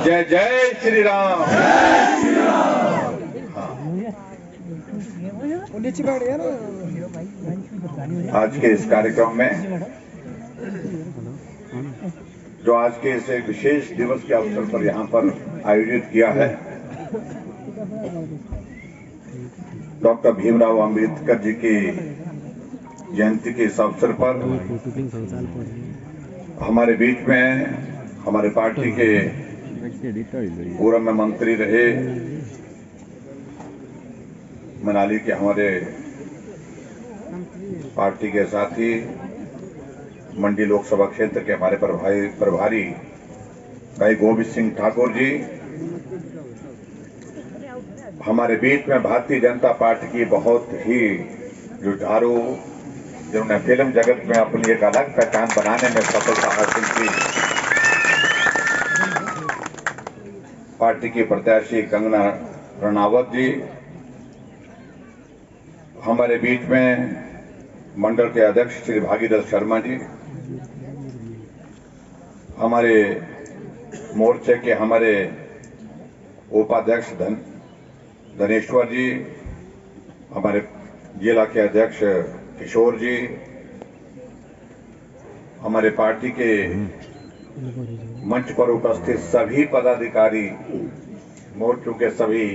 जय जय श्री राम। आज के इस कार्यक्रम में जो आज के इस एक विशेष दिवस के अवसर पर यहाँ पर आयोजित किया है, डॉक्टर भीमराव अंबेडकर जी की जयंती के इस अवसर पर हमारे बीच में हमारे पार्टी के पूर्व में मंत्री रहे मनाली के हमारे पार्टी के साथी, मंडी लोकसभा क्षेत्र के हमारे प्रभारी भाई गोविंद सिंह ठाकुर जी, हमारे बीच में भारतीय जनता पार्टी की बहुत ही जुझारू, जिन्होंने फिल्म जगत में अपनी एक अलग पहचान बनाने में सफलता हासिल की, पार्टी की प्रत्याशी कंगना रनावत जी, हमारे बीच में मंडल के अध्यक्ष श्री भागीरथ शर्मा जी, हमारे मोर्चे के हमारे उपाध्यक्ष धनेश्वर जी, हमारे जिला के अध्यक्ष किशोर जी, हमारे पार्टी के मंच पर उपस्थित सभी पदाधिकारी, मोर्चों के सभी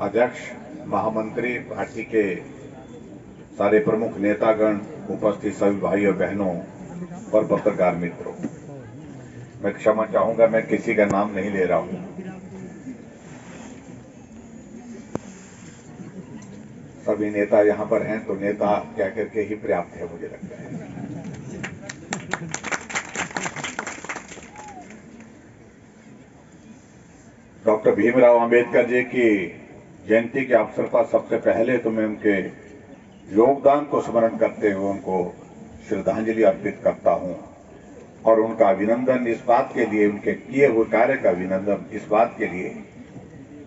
अध्यक्ष, महामंत्री, पार्टी के सारे प्रमुख नेतागण, उपस्थित सभी भाई और बहनों और पत्रकार मित्रों, मैं क्षमा चाहूंगा, मैं किसी का नाम नहीं ले रहा हूं। सभी नेता यहां पर हैं तो नेता कह करके ही पर्याप्त है, मुझे लगता है। डॉक्टर भीमराव अंबेडकर जी की जयंती के अवसर पर सबसे पहले तो मैं उनके योगदान को स्मरण करते हुए उनको श्रद्धांजलि अर्पित करता हूं और उनका अभिनंदन इस बात के लिए, उनके किए हुए कार्य का अभिनंदन इस बात के लिए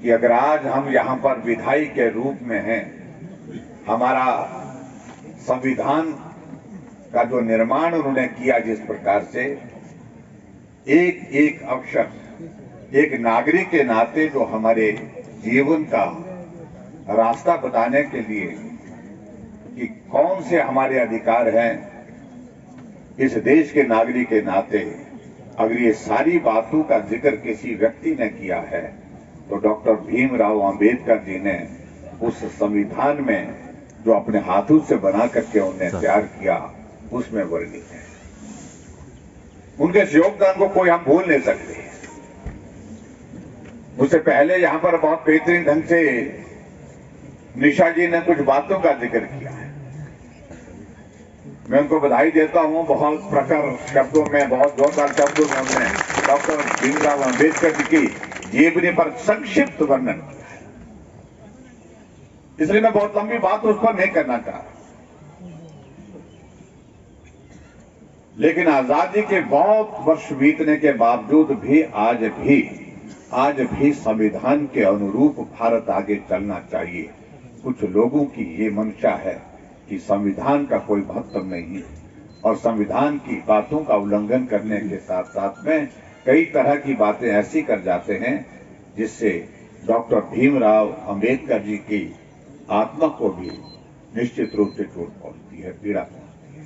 कि अगर आज हम यहाँ पर विधायी के रूप में हैं, हमारा संविधान का जो निर्माण उन्होंने किया, जिस प्रकार से एक एक अक्षर एक नागरिक के नाते जो हमारे जीवन का रास्ता बताने के लिए कि कौन से हमारे अधिकार हैं इस देश के नागरिक के नाते, अगर ये सारी बातों का जिक्र किसी व्यक्ति ने किया है तो डॉक्टर भीमराव अंबेडकर जी ने उस संविधान में जो अपने हाथों से बना करके उन्होंने तैयार किया, उसमें वर्णित है। उनके इस योगदान को कोई हम भूल नहीं सकते। उससे पहले यहाँ पर बहुत बेहतरीन ढंग से निशा जी ने कुछ बातों का जिक्र किया है, मैं उनको बधाई देता हूं। बहुत प्रखर शब्दों में, बहुत जोरदार शब्दों में हमने डॉक्टर भीमराव अंबेडकर जी की जीवनी पर संक्षिप्त वर्णन किया है, इसलिए मैं बहुत लंबी बात उस पर नहीं करना चाह रहा। लेकिन आजादी के बहुत वर्ष बीतने के बावजूद भी आज भी संविधान के अनुरूप भारत आगे चलना चाहिए। कुछ लोगों की ये मंशा है कि संविधान का कोई महत्व नहीं और संविधान की बातों का उल्लंघन करने के साथ साथ में कई तरह की बातें ऐसी कर जाते हैं जिससे डॉक्टर भीमराव अंबेडकर जी की आत्मा को भी निश्चित रूप से चोट पहुंचती है, पीड़ा पहुंचती है।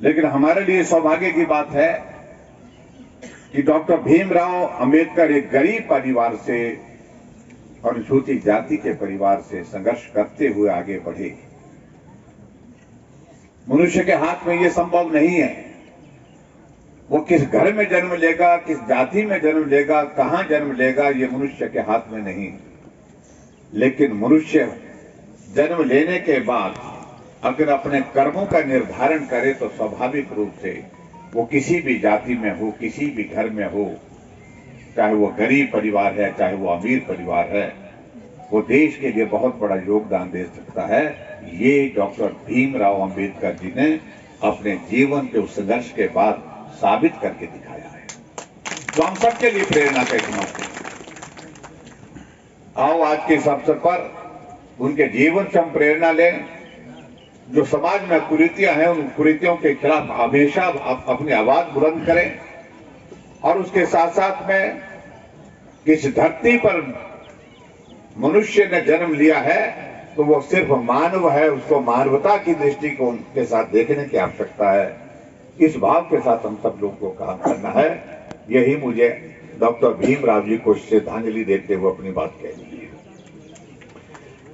लेकिन हमारे लिए सौभाग्य की बात है कि डॉक्टर भीमराव अंबेडकर एक गरीब परिवार से, अनुसूचित जाति के परिवार से संघर्ष करते हुए आगे बढ़े। मनुष्य के हाथ में यह संभव नहीं है, वो किस घर में जन्म लेगा, किस जाति में जन्म लेगा, कहां जन्म लेगा, ये मनुष्य के हाथ में नहीं। लेकिन मनुष्य जन्म लेने के बाद अगर अपने कर्मों का निर्धारण करे तो स्वाभाविक रूप से वो किसी भी जाति में हो, किसी भी घर में हो, चाहे वो गरीब परिवार है, चाहे वो अमीर परिवार है, वो देश के लिए बहुत बड़ा योगदान दे सकता है। ये डॉक्टर भीमराव अंबेडकर जी ने अपने जीवन के उस संघर्ष के बाद साबित करके दिखाया है, तो हम सबके लिए प्रेरणा का समझते हैं। आओ आज के इस अवसर पर उनके जीवन से हम प्रेरणा लें जो समाज में कुरीतियां हैं उन कुरीतियों के खिलाफ हमेशा अपनी आवाज बुलंद करें और उसके साथ साथ में इस धरती पर मनुष्य ने जन्म लिया है तो वो सिर्फ मानव है, उसको मानवता की दृष्टिकोण के साथ देखने की आवश्यकता है। इस भाव के साथ हम सब लोगों को काम करना है। यही मुझे डॉक्टर भीमराव जी को श्रद्धांजलि देते हुए अपनी बात कहनी है।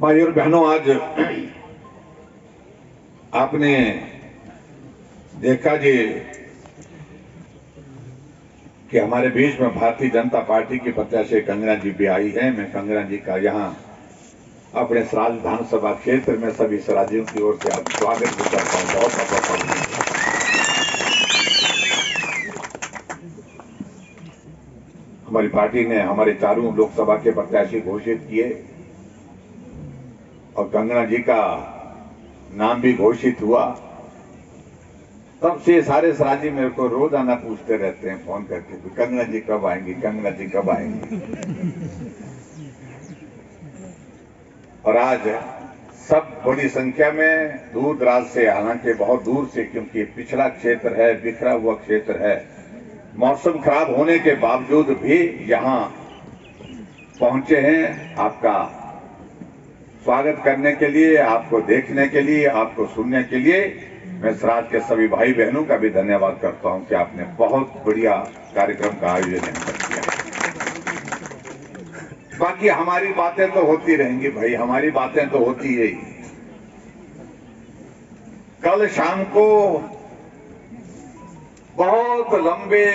भाई और बहनों, आज आपने देखा जी कि हमारे बीच में भारतीय जनता पार्टी की प्रत्याशी कंगना जी भी आई है। मैं कंगना जी का यहाँ अपने सराज विधानसभा क्षेत्र में सभी सराजियों की ओर से आप स्वागत भी करता हूँ। बहुत हमारी पार्टी ने हमारे चारों लोकसभा के प्रत्याशी घोषित किए और कंगना जी का नाम भी घोषित हुआ। तब से सारे सराजी मेरे को रोजाना पूछते रहते हैं फोन करके, कंगना जी कब आएंगी, कंगना जी कब आएंगी। और आज सब बड़ी संख्या में दूर दराज से, हालांकि बहुत दूर से, क्योंकि पिछड़ा क्षेत्र है, बिखरा हुआ क्षेत्र है, मौसम खराब होने के बावजूद भी यहाँ पहुंचे हैं आपका स्वागत करने के लिए, आपको देखने के लिए, आपको सुनने के लिए। मैं सराज के सभी भाई बहनों का भी धन्यवाद करता हूं कि आपने बहुत बढ़िया कार्यक्रम का आयोजन किया। बाकी हमारी बातें तो होती रहेंगी भाई, हमारी बातें तो होती ही। कल शाम को बहुत लंबे